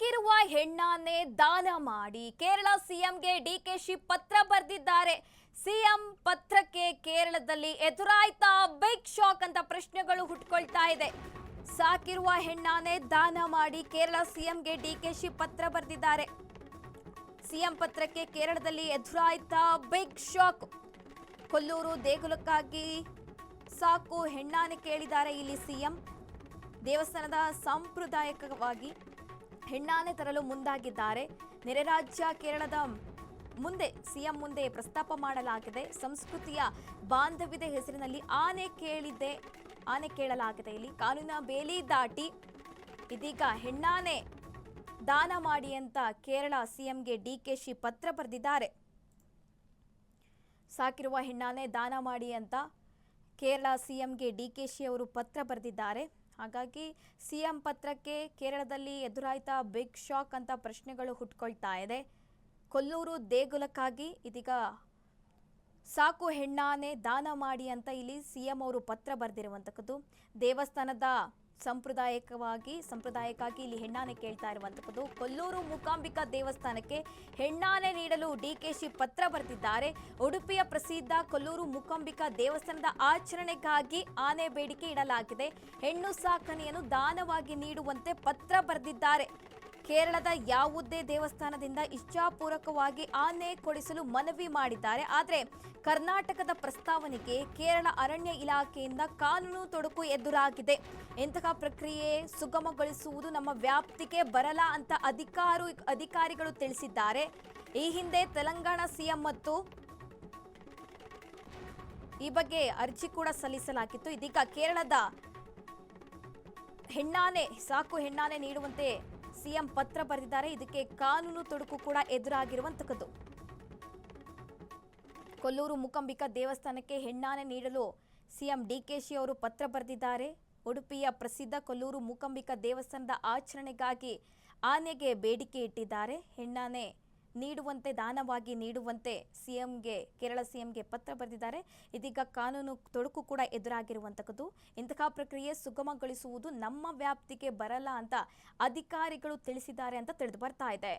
ಸಾಕಿರುವ ಹೆಣ್ಣಾನೆ ದಾನ ಮಾಡಿ ಕೇರಳ ಸಿಎಂಗೆ ಡಿಕೆಶಿ ಪತ್ರ ಬರೆದಿದ್ದಾರೆ. ಸಿಎಂ ಪತ್ರಕ್ಕೆ ಕೇರಳದಲ್ಲಿ ಎದುರಾಯ್ತಾ ಬಿಗ್ ಶಾಕ್ ಅಂತ ಪ್ರಶ್ನೆಗಳು ಹುಟ್ಟುಕೊಳ್ತಾ ಇದೆ. ಸಾಕಿರುವ ಹೆಣ್ಣಾನೆ ದಾನ ಮಾಡಿ ಕೇರಳ ಸಿಎಂಗೆ ಡಿಕೆಶಿ ಪತ್ರ ಬರೆದಿದ್ದಾರೆ. ಸಿಎಂ ಪತ್ರಕ್ಕೆ ಕೇರಳದಲ್ಲಿ ಎದುರಾಯ್ತಾ ಬಿಗ್ ಶಾಕ್. ಕೊಲ್ಲೂರು ದೇಗುಲಕ್ಕಾಗಿ ಸಾಕು ಹೆಣ್ಣಾನೆ ಕೇಳಿದ್ದಾರೆ ಇಲ್ಲಿ ಸಿಎಂ. ದೇವಸ್ಥಾನದ ಸಾಂಪ್ರದಾಯಿಕವಾಗಿ ಹೆಣ್ಣಾನೆ ತರಲು ಮುಂದಾಗಿದ್ದಾರೆ. ನೆರೆ ರಾಜ್ಯ ಕೇರಳದ ಮುಂದೆ ಸಿಎಂ ಮುಂದೆ ಪ್ರಸ್ತಾಪ ಮಾಡಲಾಗಿದೆ. ಸಂಸ್ಕೃತಿಯ ಬಾಂಧವ್ಯದ ಹೆಸರಿನಲ್ಲಿ ಆನೆ ಕೇಳಲಾಗಿದೆ. ಇಲ್ಲಿ ಕಾನೂನಿನ ಬೇಲಿ ದಾಟಿ ಇದೀಗ ಹೆಣ್ಣಾನೆ ದಾನ ಮಾಡಿ ಅಂತ ಕೇರಳ ಸಿಎಂಗೆ ಡಿಕೆಶಿ ಪತ್ರ ಬರೆದಿದ್ದಾರೆ. ಸಾಕಿರುವ ಹೆಣ್ಣಾನೆ ದಾನ ಮಾಡಿ ಅಂತ ಕೇರಳ ಸಿಎಂಗೆ ಡಿಕೆಶಿ ಅವರು ಪತ್ರ ಬರೆದಿದ್ದಾರೆ. ಹಾಗಾಗಿ ಸಿಎಂ ಪತ್ರಕ್ಕೆ ಕೇರಳದಲ್ಲಿ ಎದುರಾಯ್ತಾ ಬಿಗ್ ಶಾಕ್ ಅಂತ ಪ್ರಶ್ನೆಗಳು ಹುಟ್ಟುಕೊಳ್ತಾ ಇದೆ. ಕೊಲ್ಲೂರು ದೇಗುಲಕ್ಕಾಗಿ ಇದೀಗ ಸಾಕು ಹೆಣ್ಣಾನೆ ದಾನ ಮಾಡಿ ಅಂತ ಇಲ್ಲಿ ಸಿಎಂ ಅವರು ಪತ್ರ ಬರೆದಿರುವಂತಕ್ಕದ್ದು. ದೇವಸ್ಥಾನದ ಸಂಪ್ರದಾಯಕ್ಕಾಗಿ ಇಲ್ಲಿ ಹೆಣ್ಣಾನೆ ಕೇಳ್ತಾ ಇರುವಂತಕ್ಕದ್ದು. ಕೊಲ್ಲೂರು ಮೂಕಾಂಬಿಕಾ ದೇವಸ್ಥಾನಕ್ಕೆ ಹೆಣ್ಣಾನೆ ನೀಡಲು ಡಿಕೆಶಿ ಪತ್ರ ಬರೆದಿದ್ದಾರೆ. ಉಡುಪಿಯ ಪ್ರಸಿದ್ಧ ಕೊಲ್ಲೂರು ಮೂಕಾಂಬಿಕಾ ದೇವಸ್ಥಾನದ ಆಚರಣೆಗಾಗಿ ಆನೆ ಬೇಡಿಕೆ ಇಡಲಾಗಿದೆ. ಹೆಣ್ಣು ಸಾಕಣೆಯನ್ನು ದಾನವಾಗಿ ನೀಡುವಂತೆ ಪತ್ರ ಬರೆದಿದ್ದಾರೆ. ಕೇರಳದ ಯಾವುದೇ ದೇವಸ್ಥಾನದಿಂದ ಇಚ್ಛಾಪೂರ್ವಕವಾಗಿ ಆನೆ ಕೊಡಿಸಲು ಮನವಿ ಮಾಡಿದ್ದಾರೆ. ಆದರೆ ಕರ್ನಾಟಕದ ಪ್ರಸ್ತಾವನೆಗೆ ಕೇರಳ ಅರಣ್ಯ ಇಲಾಖೆಯಿಂದ ಕಾನೂನು ತೊಡಕು ಎದುರಾಗಿದೆ. ಇಂತಹ ಪ್ರಕ್ರಿಯೆ ಸುಗಮಗೊಳಿಸುವುದು ನಮ್ಮ ವ್ಯಾಪ್ತಿಗೆ ಬರಲ್ಲ ಅಂತ ಅಧಿಕಾರಿಗಳು ತಿಳಿಸಿದ್ದಾರೆ. ಈ ಹಿಂದೆ ತೆಲಂಗಾಣ ಸಿಎಂ ಮತ್ತು ಈ ಬಗ್ಗೆ ಅರ್ಜಿ ಕೂಡ ಸಲ್ಲಿಸಲಾಗಿತ್ತು. ಇದೀಗ ಕೇರಳದ ಸಾಕು ಹೆಣ್ಣಾನೆ ನೀಡುವಂತೆ ಸಿಎಂ ಪತ್ರ ಬರೆದಿದ್ದಾರೆ. ಇದಕ್ಕೆ ಕಾನೂನು ತೊಡಕು ಕೂಡ ಎದುರಾಗಿರುವಂತಕ್ಕದ್ದು. ಕೊಲ್ಲೂರು ಮೂಕಾಂಬಿಕಾ ದೇವಸ್ಥಾನಕ್ಕೆ ಹೆಣ್ಣಾನೆ ನೀಡಲು ಸಿಎಂ ಡಿಕೆಶಿ ಅವರು ಪತ್ರ ಬರೆದಿದ್ದಾರೆ. ಉಡುಪಿಯ ಪ್ರಸಿದ್ಧ ಕೊಲ್ಲೂರು ಮೂಕಾಂಬಿಕಾ ದೇವಸ್ಥಾನದ ಆಚರಣೆಗಾಗಿ ಆನೆಗೆ ಬೇಡಿಕೆ ಇಟ್ಟಿದ್ದಾರೆ. ಹೆಣ್ಣಾನೆ ನೀಡುವಂತೆ ದಾನವಾಗಿ ನೀಡುವಂತೆ ಕೇರಳ ಸಿಎಂಗೆ ಪತ್ರ ಬರೆದಿದ್ದಾರೆ. ಇದೀಗ ಕಾನೂನು ತೊಡಕು ಕೂಡ ಎದುರಾಗಿರುವಂತಕ್ಕದ್ದು. ಇಂತಹ ಪ್ರಕ್ರಿಯೆ ಸುಗಮಗೊಳಿಸುವುದು ನಮ್ಮ ವ್ಯಾಪ್ತಿಗೆ ಬರಲ್ಲ ಅಂತ ಅಧಿಕಾರಿಗಳು ತಿಳಿಸಿದ್ದಾರೆ ಅಂತ ತಿಳಿದು ಬರ್ತಾ ಇದೆ.